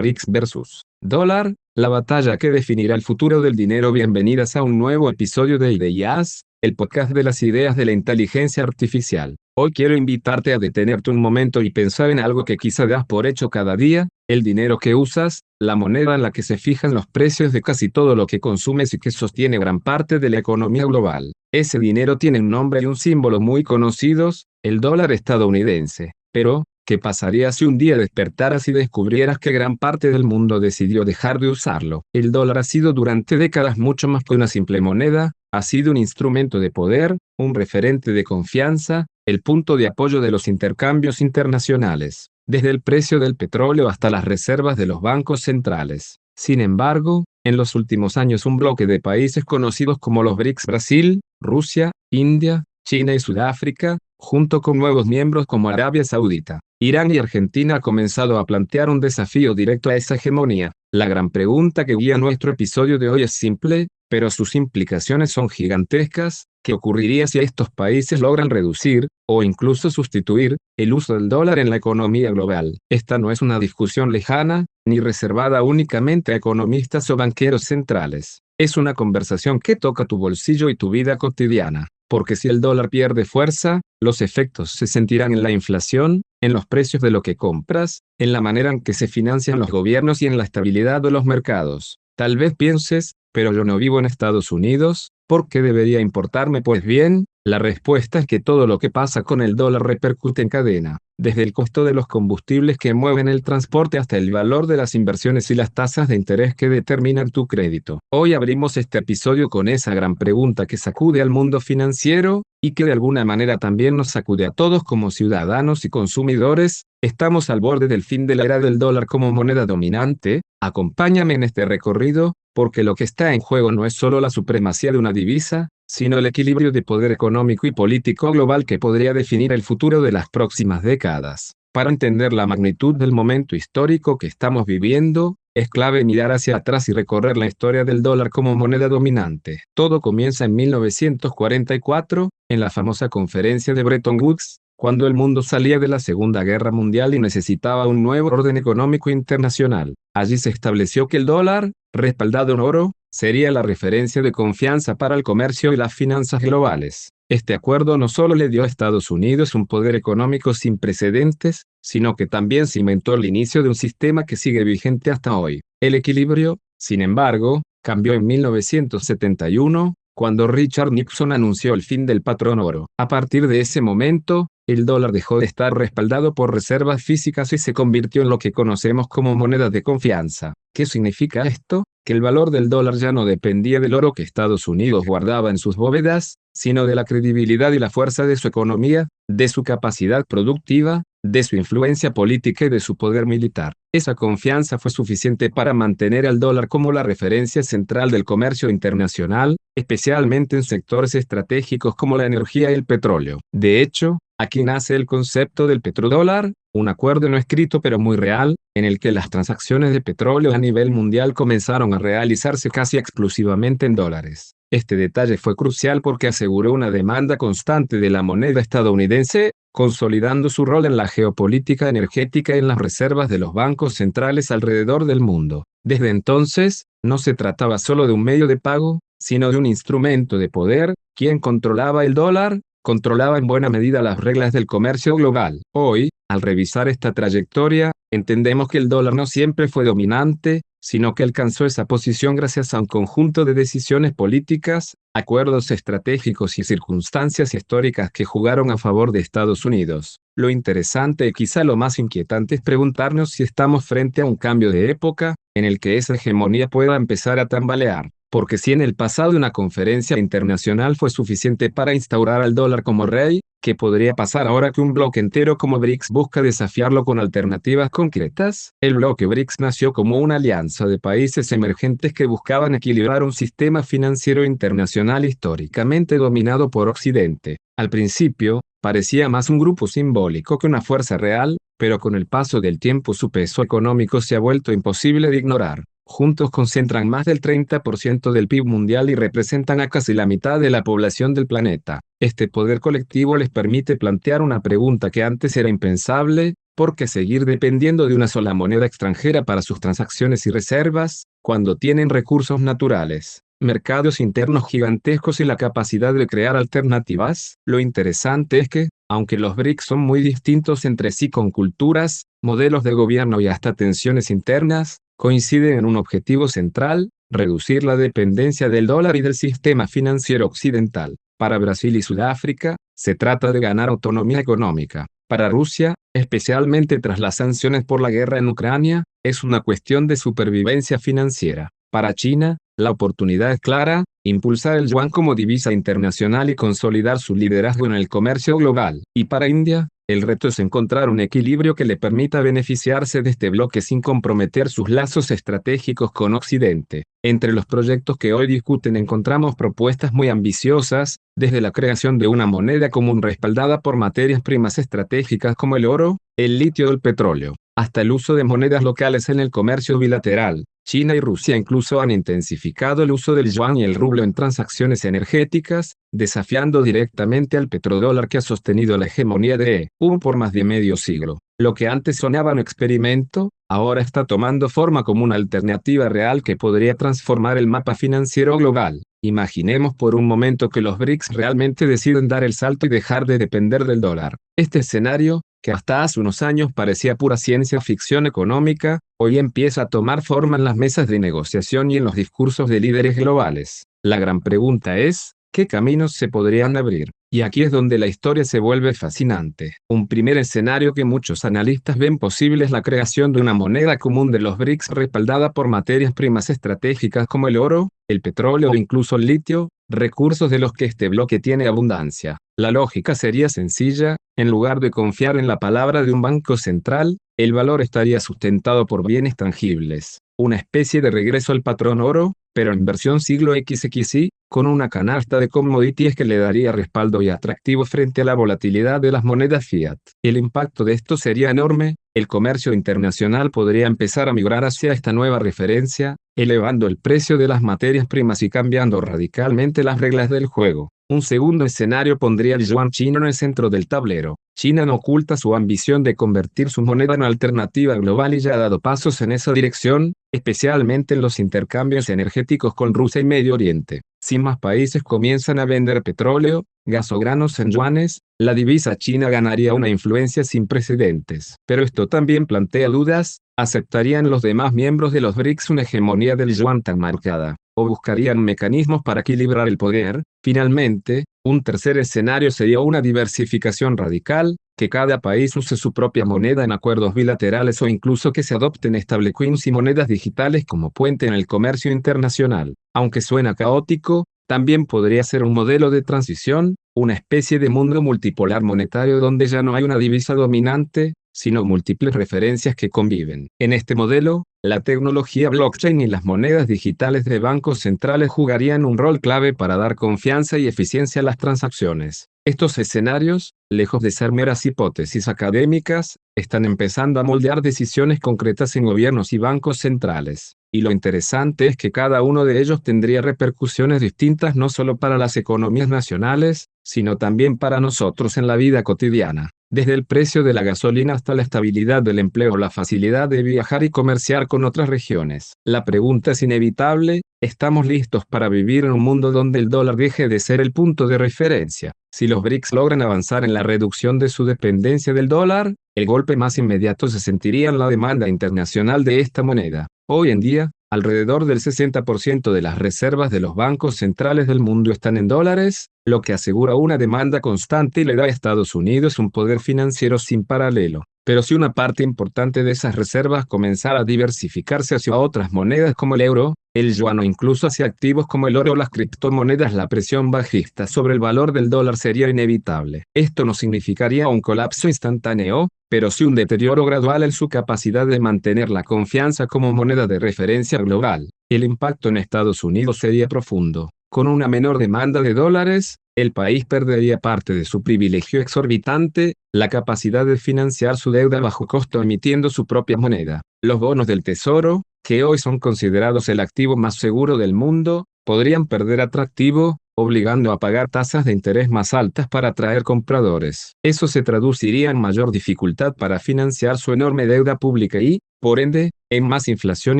BRICS versus dólar, la batalla que definirá el futuro del dinero. Bienvenidas a un nuevo episodio de Ideas, el podcast de las ideas de la inteligencia artificial. Hoy quiero invitarte a detenerte un momento y pensar en algo que quizá das por hecho cada día: el dinero que usas, la moneda en la que se fijan los precios de casi todo lo que consumes y que sostiene gran parte de la economía global. Ese dinero tiene un nombre y un símbolo muy conocidos: el dólar estadounidense. Pero, ¿qué pasaría si un día despertaras y descubrieras que gran parte del mundo decidió dejar de usarlo? El dólar ha sido durante décadas mucho más que una simple moneda, ha sido un instrumento de poder, un referente de confianza, el punto de apoyo de los intercambios internacionales, desde el precio del petróleo hasta las reservas de los bancos centrales. Sin embargo, en los últimos años un bloque de países conocidos como los BRICS, Brasil, Rusia, India, China y Sudáfrica, junto con nuevos miembros como Arabia Saudita, Irán y Argentina, ha comenzado a plantear un desafío directo a esa hegemonía. La gran pregunta que guía nuestro episodio de hoy es simple, pero sus implicaciones son gigantescas. ¿Qué ocurriría si estos países logran reducir, o incluso sustituir, el uso del dólar en la economía global? Esta no es una discusión lejana, ni reservada únicamente a economistas o banqueros centrales. Es una conversación que toca tu bolsillo y tu vida cotidiana. Porque si el dólar pierde fuerza, los efectos se sentirán en la inflación, en los precios de lo que compras, en la manera en que se financian los gobiernos y en la estabilidad de los mercados. Tal vez pienses, pero yo no vivo en Estados Unidos, ¿por qué debería importarme? Pues bien, la respuesta es que todo lo que pasa con el dólar repercute en cadena, desde el costo de los combustibles que mueven el transporte hasta el valor de las inversiones y las tasas de interés que determinan tu crédito. Hoy abrimos este episodio con esa gran pregunta que sacude al mundo financiero, y que de alguna manera también nos sacude a todos como ciudadanos y consumidores. ¿Estamos al borde del fin de la era del dólar como moneda dominante? Acompáñame en este recorrido, porque lo que está en juego no es solo la supremacía de una divisa, sino el equilibrio de poder económico y político global que podría definir el futuro de las próximas décadas. Para entender la magnitud del momento histórico que estamos viviendo, es clave mirar hacia atrás y recorrer la historia del dólar como moneda dominante. Todo comienza en 1944, en la famosa conferencia de Bretton Woods, cuando el mundo salía de la Segunda Guerra Mundial y necesitaba un nuevo orden económico internacional. Allí se estableció que el dólar, respaldado en oro, sería la referencia de confianza para el comercio y las finanzas globales. Este acuerdo no solo le dio a Estados Unidos un poder económico sin precedentes, sino que también cimentó el inicio de un sistema que sigue vigente hasta hoy. El equilibrio, sin embargo, cambió en 1971, cuando Richard Nixon anunció el fin del patrón oro. A partir de ese momento, el dólar dejó de estar respaldado por reservas físicas y se convirtió en lo que conocemos como moneda de confianza. ¿Qué significa esto? Que el valor del dólar ya no dependía del oro que Estados Unidos guardaba en sus bóvedas, sino de la credibilidad y la fuerza de su economía, de su capacidad productiva, de su influencia política y de su poder militar. Esa confianza fue suficiente para mantener al dólar como la referencia central del comercio internacional, especialmente en sectores estratégicos como la energía y el petróleo. De hecho, aquí nace el concepto del petrodólar, un acuerdo no escrito pero muy real, en el que las transacciones de petróleo a nivel mundial comenzaron a realizarse casi exclusivamente en dólares. Este detalle fue crucial porque aseguró una demanda constante de la moneda estadounidense, consolidando su rol en la geopolítica energética y en las reservas de los bancos centrales alrededor del mundo. Desde entonces, no se trataba solo de un medio de pago, sino de un instrumento de poder. Quien controlaba el dólar, controlaba en buena medida las reglas del comercio global. Hoy, al revisar esta trayectoria, entendemos que el dólar no siempre fue dominante, sino que alcanzó esa posición gracias a un conjunto de decisiones políticas, acuerdos estratégicos y circunstancias históricas que jugaron a favor de Estados Unidos. Lo interesante y quizá lo más inquietante es preguntarnos si estamos frente a un cambio de época, en el que esa hegemonía pueda empezar a tambalear. Porque si en el pasado una conferencia internacional fue suficiente para instaurar al dólar como rey, ¿qué podría pasar ahora que un bloque entero como BRICS busca desafiarlo con alternativas concretas? El bloque BRICS nació como una alianza de países emergentes que buscaban equilibrar un sistema financiero internacional históricamente dominado por Occidente. Al principio, parecía más un grupo simbólico que una fuerza real, pero con el paso del tiempo su peso económico se ha vuelto imposible de ignorar. Juntos concentran más del 30% del PIB mundial y representan a casi la mitad de la población del planeta. Este poder colectivo les permite plantear una pregunta que antes era impensable: ¿Por qué seguir dependiendo de una sola moneda extranjera para sus transacciones y reservas, cuando tienen recursos naturales, mercados internos gigantescos y la capacidad de crear alternativas? Lo interesante es que, aunque los BRICS son muy distintos entre sí con culturas, modelos de gobierno y hasta tensiones internas, coinciden en un objetivo central: reducir la dependencia del dólar y del sistema financiero occidental. Para Brasil y Sudáfrica, se trata de ganar autonomía económica. Para Rusia, especialmente tras las sanciones por la guerra en Ucrania, es una cuestión de supervivencia financiera. Para China, la oportunidad es clara: impulsar el yuan como divisa internacional y consolidar su liderazgo en el comercio global. Y para India, el reto es encontrar un equilibrio que le permita beneficiarse de este bloque sin comprometer sus lazos estratégicos con Occidente. Entre los proyectos que hoy discuten encontramos propuestas muy ambiciosas, desde la creación de una moneda común respaldada por materias primas estratégicas como el oro, el litio o el petróleo, hasta el uso de monedas locales en el comercio bilateral. China y Rusia incluso han intensificado el uso del yuan y el rublo en transacciones energéticas, desafiando directamente al petrodólar que ha sostenido la hegemonía de EU por más de medio siglo. Lo que antes sonaba un experimento, ahora está tomando forma como una alternativa real que podría transformar el mapa financiero global. Imaginemos por un momento que los BRICS realmente deciden dar el salto y dejar de depender del dólar. Este escenario, que hasta hace unos años parecía pura ciencia ficción económica, hoy empieza a tomar forma en las mesas de negociación y en los discursos de líderes globales. La gran pregunta es: ¿qué caminos se podrían abrir? Y aquí es donde la historia se vuelve fascinante. Un primer escenario que muchos analistas ven posible es la creación de una moneda común de los BRICS respaldada por materias primas estratégicas como el oro, el petróleo o incluso el litio, recursos de los que este bloque tiene abundancia. La lógica sería sencilla: en lugar de confiar en la palabra de un banco central, el valor estaría sustentado por bienes tangibles, una especie de regreso al patrón oro, pero en versión siglo XXI, con una canasta de commodities que le daría respaldo y atractivo frente a la volatilidad de las monedas fiat. El impacto de esto sería enorme: el comercio internacional podría empezar a migrar hacia esta nueva referencia, elevando el precio de las materias primas y cambiando radicalmente las reglas del juego. Un segundo escenario pondría al yuan chino en el centro del tablero. China no oculta su ambición de convertir su moneda en alternativa global y ya ha dado pasos en esa dirección, especialmente en los intercambios energéticos con Rusia y Medio Oriente. Si más países comienzan a vender petróleo, gas o granos en yuanes, la divisa china ganaría una influencia sin precedentes. Pero esto también plantea dudas: ¿aceptarían los demás miembros de los BRICS una hegemonía del yuan tan marcada? ¿O buscarían mecanismos para equilibrar el poder? Finalmente, un tercer escenario sería una diversificación radical: que cada país use su propia moneda en acuerdos bilaterales o incluso que se adopten stablecoins y monedas digitales como puente en el comercio internacional. Aunque suena caótico, también podría ser un modelo de transición, una especie de mundo multipolar monetario donde ya no hay una divisa dominante, sino múltiples referencias que conviven. En este modelo, la tecnología blockchain y las monedas digitales de bancos centrales jugarían un rol clave para dar confianza y eficiencia a las transacciones. Estos escenarios, lejos de ser meras hipótesis académicas, están empezando a moldear decisiones concretas en gobiernos y bancos centrales. Y lo interesante es que cada uno de ellos tendría repercusiones distintas no solo para las economías nacionales, sino también para nosotros en la vida cotidiana. Desde el precio de la gasolina hasta la estabilidad del empleo o la facilidad de viajar y comerciar con otras regiones. La pregunta es inevitable: ¿estamos listos para vivir en un mundo donde el dólar deje de ser el punto de referencia? Si los BRICS logran avanzar en la reducción de su dependencia del dólar, el golpe más inmediato se sentiría en la demanda internacional de esta moneda. Hoy en día, alrededor del 60% de las reservas de los bancos centrales del mundo están en dólares, lo que asegura una demanda constante y le da a Estados Unidos un poder financiero sin paralelo. Pero si una parte importante de esas reservas comenzara a diversificarse hacia otras monedas como el euro, el yuan o incluso hacia activos como el oro o las criptomonedas, la presión bajista sobre el valor del dólar sería inevitable. Esto no significaría un colapso instantáneo, pero sí un deterioro gradual en su capacidad de mantener la confianza como moneda de referencia global. El impacto en Estados Unidos sería profundo. Con una menor demanda de dólares, el país perdería parte de su privilegio exorbitante, la capacidad de financiar su deuda a bajo costo emitiendo su propia moneda. Los bonos del tesoro, que hoy son considerados el activo más seguro del mundo, podrían perder atractivo, obligando a pagar tasas de interés más altas para atraer compradores. Eso se traduciría en mayor dificultad para financiar su enorme deuda pública y, por ende, en más inflación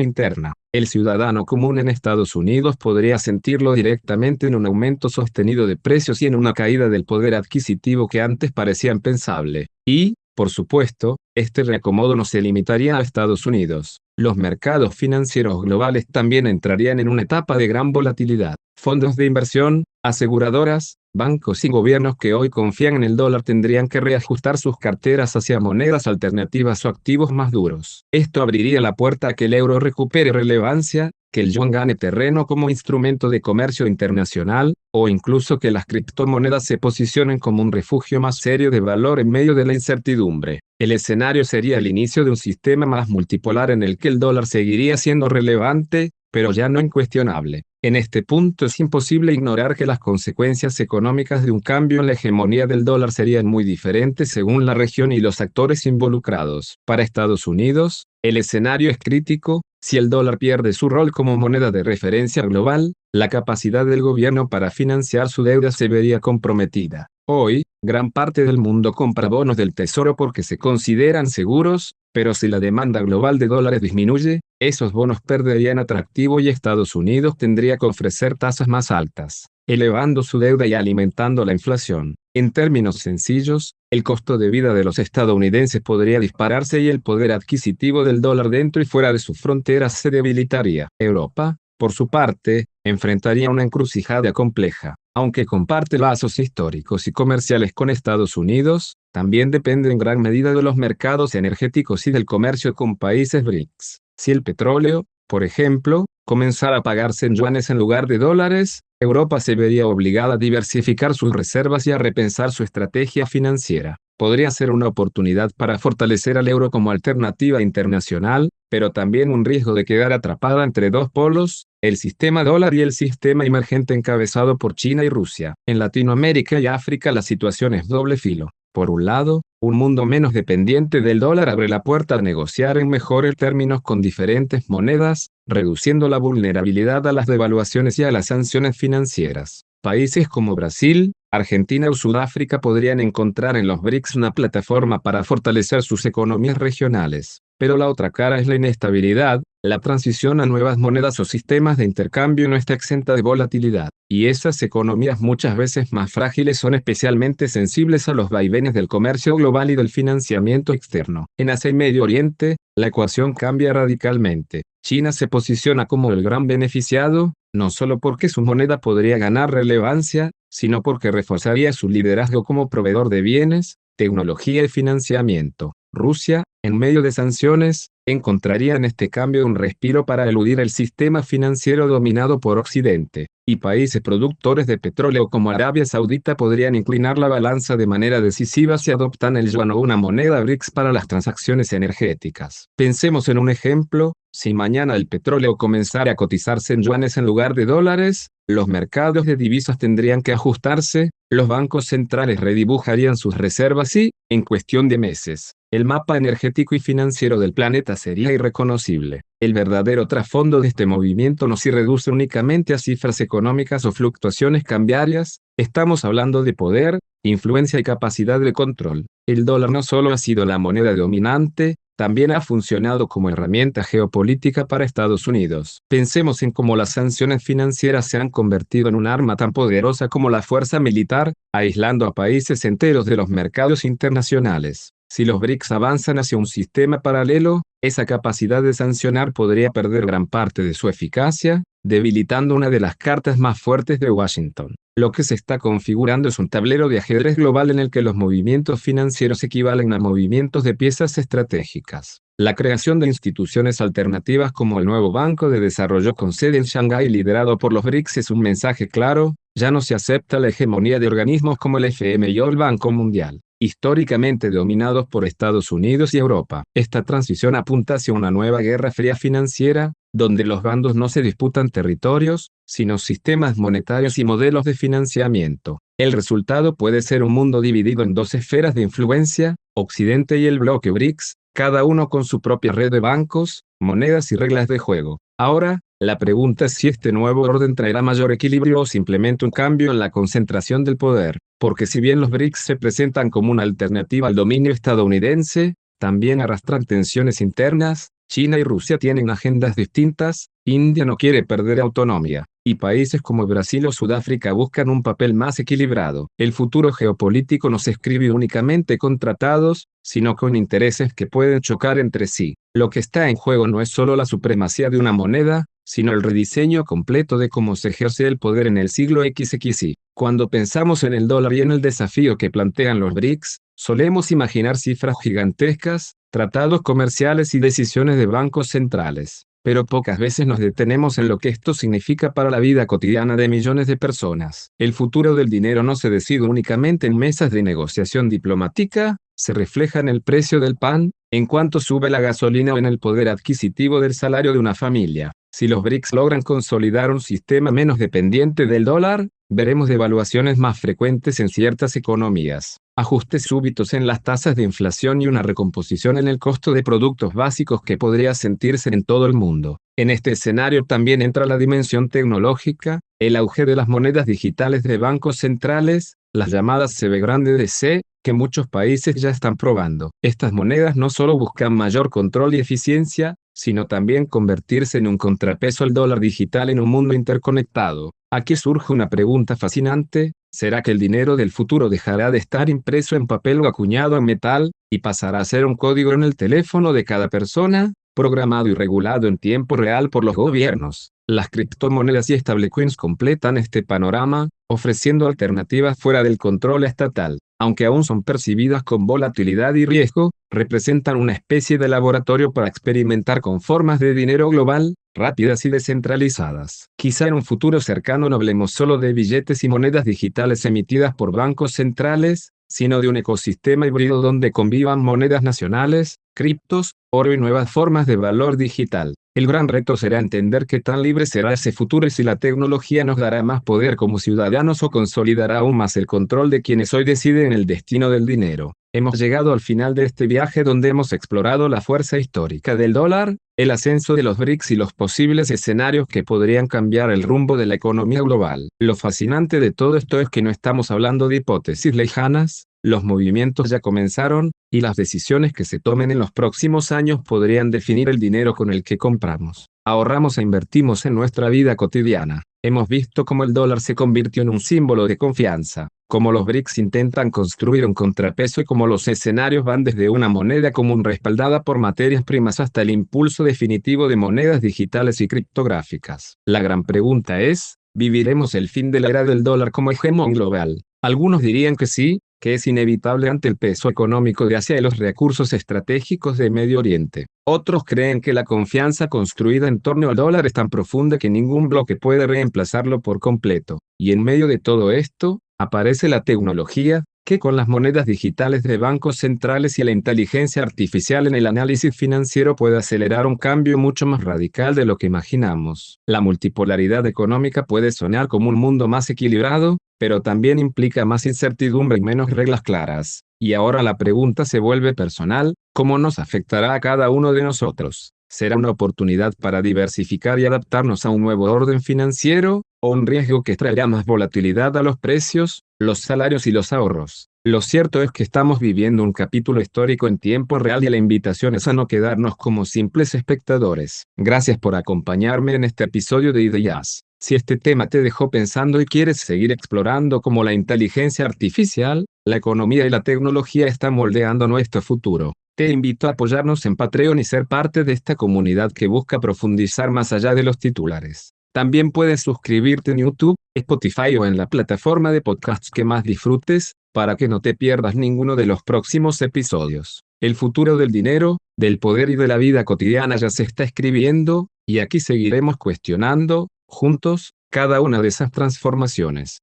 interna. El ciudadano común en Estados Unidos podría sentirlo directamente en un aumento sostenido de precios y en una caída del poder adquisitivo que antes parecía impensable. Y, por supuesto, este reacomodo no se limitaría a Estados Unidos. Los mercados financieros globales también entrarían en una etapa de gran volatilidad. Fondos de inversión, aseguradoras, bancos y gobiernos que hoy confían en el dólar tendrían que reajustar sus carteras hacia monedas alternativas o activos más duros. Esto abriría la puerta a que el euro recupere relevancia, que el yuan gane terreno como instrumento de comercio internacional, o incluso que las criptomonedas se posicionen como un refugio más serio de valor en medio de la incertidumbre. El escenario sería el inicio de un sistema más multipolar en el que el dólar seguiría siendo relevante, pero ya no incuestionable. En este punto es imposible ignorar que las consecuencias económicas de un cambio en la hegemonía del dólar serían muy diferentes según la región y los actores involucrados. Para Estados Unidos, el escenario es crítico. Si el dólar pierde su rol como moneda de referencia global, la capacidad del gobierno para financiar su deuda se vería comprometida. Hoy, gran parte del mundo compra bonos del tesoro porque se consideran seguros, pero si la demanda global de dólares disminuye, esos bonos perderían atractivo y Estados Unidos tendría que ofrecer tasas más altas, elevando su deuda y alimentando la inflación. En términos sencillos, el costo de vida de los estadounidenses podría dispararse y el poder adquisitivo del dólar dentro y fuera de sus fronteras se debilitaría. Europa, por su parte, enfrentaría una encrucijada compleja. Aunque comparte lazos históricos y comerciales con Estados Unidos, también depende en gran medida de los mercados energéticos y del comercio con países BRICS. Si el petróleo, por ejemplo, comenzara a pagarse en yuanes en lugar de dólares, Europa se vería obligada a diversificar sus reservas y a repensar su estrategia financiera. Podría ser una oportunidad para fortalecer al euro como alternativa internacional, pero también un riesgo de quedar atrapada entre dos polos, el sistema dólar y el sistema emergente encabezado por China y Rusia. En Latinoamérica y África la situación es doble filo. Por un lado, un mundo menos dependiente del dólar abre la puerta a negociar en mejores términos con diferentes monedas, reduciendo la vulnerabilidad a las devaluaciones y a las sanciones financieras. Países como Brasil, Argentina o Sudáfrica podrían encontrar en los BRICS una plataforma para fortalecer sus economías regionales. Pero la otra cara es la inestabilidad. La transición a nuevas monedas o sistemas de intercambio no está exenta de volatilidad, y esas economías muchas veces más frágiles son especialmente sensibles a los vaivenes del comercio global y del financiamiento externo. En Asia y Medio Oriente, la ecuación cambia radicalmente. China se posiciona como el gran beneficiado, no solo porque su moneda podría ganar relevancia, sino porque reforzaría su liderazgo como proveedor de bienes, tecnología y financiamiento. Rusia, en medio de sanciones, encontraría en este cambio un respiro para eludir el sistema financiero dominado por Occidente, y países productores de petróleo como Arabia Saudita podrían inclinar la balanza de manera decisiva si adoptan el yuan o una moneda BRICS para las transacciones energéticas. Pensemos en un ejemplo: si mañana el petróleo comenzara a cotizarse en yuanes en lugar de dólares, los mercados de divisas tendrían que ajustarse, los bancos centrales redibujarían sus reservas y, en cuestión de meses, el mapa energético y financiero del planeta sería irreconocible. El verdadero trasfondo de este movimiento no se reduce únicamente a cifras económicas o fluctuaciones cambiarias, estamos hablando de poder, influencia y capacidad de control. El dólar no solo ha sido la moneda dominante, también ha funcionado como herramienta geopolítica para Estados Unidos. Pensemos en cómo las sanciones financieras se han convertido en un arma tan poderosa como la fuerza militar, aislando a países enteros de los mercados internacionales. Si los BRICS avanzan hacia un sistema paralelo, esa capacidad de sancionar podría perder gran parte de su eficacia, debilitando una de las cartas más fuertes de Washington. Lo que se está configurando es un tablero de ajedrez global en el que los movimientos financieros equivalen a movimientos de piezas estratégicas. La creación de instituciones alternativas como el nuevo Banco de Desarrollo con sede en Shanghái liderado por los BRICS es un mensaje claro: ya no se acepta la hegemonía de organismos como el FMI o el Banco Mundial, históricamente dominados por Estados Unidos y Europa. Esta transición apunta hacia una nueva guerra fría financiera, donde los bandos no se disputan territorios, sino sistemas monetarios y modelos de financiamiento. El resultado puede ser un mundo dividido en dos esferas de influencia, Occidente y el bloque BRICS, cada uno con su propia red de bancos, monedas y reglas de juego. Ahora, La pregunta es si este nuevo orden traerá mayor equilibrio o simplemente un cambio en la concentración del poder, porque si bien los BRICS se presentan como una alternativa al dominio estadounidense, también arrastran tensiones internas. China y Rusia tienen agendas distintas, India no quiere perder autonomía, y países como Brasil o Sudáfrica buscan un papel más equilibrado. El futuro geopolítico no se escribe únicamente con tratados, sino con intereses que pueden chocar entre sí. Lo que está en juego no es solo la supremacía de una moneda, sino el rediseño completo de cómo se ejerce el poder en el siglo XXI. Cuando pensamos en el dólar y en el desafío que plantean los BRICS, solemos imaginar cifras gigantescas, tratados comerciales y decisiones de bancos centrales. Pero pocas veces nos detenemos en lo que esto significa para la vida cotidiana de millones de personas. El futuro del dinero no se decide únicamente en mesas de negociación diplomática, se refleja en el precio del pan, en cuanto sube la gasolina o en el poder adquisitivo del salario de una familia. Si los BRICS logran consolidar un sistema menos dependiente del dólar, veremos devaluaciones más frecuentes en ciertas economías, ajustes súbitos en las tasas de inflación y una recomposición en el costo de productos básicos que podría sentirse en todo el mundo. En este escenario también entra la dimensión tecnológica, el auge de las monedas digitales de bancos centrales, las llamadas CBDC, que muchos países ya están probando. Estas monedas no solo buscan mayor control y eficiencia, sino también convertirse en un contrapeso al dólar digital en un mundo interconectado. Aquí surge una pregunta fascinante: ¿será que el dinero del futuro dejará de estar impreso en papel o acuñado en metal, y pasará a ser un código en el teléfono de cada persona, programado y regulado en tiempo real por los gobiernos? Las criptomonedas y stablecoins completan este panorama, ofreciendo alternativas fuera del control estatal. Aunque aún son percibidas con volatilidad y riesgo, representan una especie de laboratorio para experimentar con formas de dinero global, rápidas y descentralizadas. Quizá en un futuro cercano no hablemos solo de billetes y monedas digitales emitidas por bancos centrales, sino de un ecosistema híbrido donde convivan monedas nacionales, criptos, oro y nuevas formas de valor digital. El gran reto será entender qué tan libre será ese futuro y si la tecnología nos dará más poder como ciudadanos o consolidará aún más el control de quienes hoy deciden el destino del dinero. Hemos llegado al final de este viaje donde hemos explorado la fuerza histórica del dólar, el ascenso de los BRICS y los posibles escenarios que podrían cambiar el rumbo de la economía global. Lo fascinante de todo esto es que no estamos hablando de hipótesis lejanas, los movimientos ya comenzaron, y las decisiones que se tomen en los próximos años podrían definir el dinero con el que compramos, ahorramos e invertimos en nuestra vida cotidiana. Hemos visto cómo el dólar se convirtió en un símbolo de confianza, cómo los BRICS intentan construir un contrapeso y cómo los escenarios van desde una moneda común respaldada por materias primas hasta el impulso definitivo de monedas digitales y criptográficas. La gran pregunta es: ¿viviremos el fin de la era del dólar como hegemón global? Algunos dirían que sí, que es inevitable ante el peso económico de Asia y los recursos estratégicos de Medio Oriente. Otros creen que la confianza construida en torno al dólar es tan profunda que ningún bloque puede reemplazarlo por completo. Y en medio de todo esto, aparece la tecnología, que con las monedas digitales de bancos centrales y la inteligencia artificial en el análisis financiero puede acelerar un cambio mucho más radical de lo que imaginamos. La multipolaridad económica puede sonar como un mundo más equilibrado, pero también implica más incertidumbre y menos reglas claras. Y ahora la pregunta se vuelve personal: ¿cómo nos afectará a cada uno de nosotros? ¿Será una oportunidad para diversificar y adaptarnos a un nuevo orden financiero, o un riesgo que traerá más volatilidad a los precios, los salarios y los ahorros? Lo cierto es que estamos viviendo un capítulo histórico en tiempo real y la invitación es a no quedarnos como simples espectadores. Gracias por acompañarme en este episodio de Ideas. Si este tema te dejó pensando y quieres seguir explorando cómo la inteligencia artificial, la economía y la tecnología están moldeando nuestro futuro, te invito a apoyarnos en Patreon y ser parte de esta comunidad que busca profundizar más allá de los titulares. También puedes suscribirte en YouTube, Spotify o en la plataforma de podcasts que más disfrutes, para que no te pierdas ninguno de los próximos episodios. El futuro del dinero, del poder y de la vida cotidiana ya se está escribiendo, y aquí seguiremos cuestionando, juntos, cada una de esas transformaciones.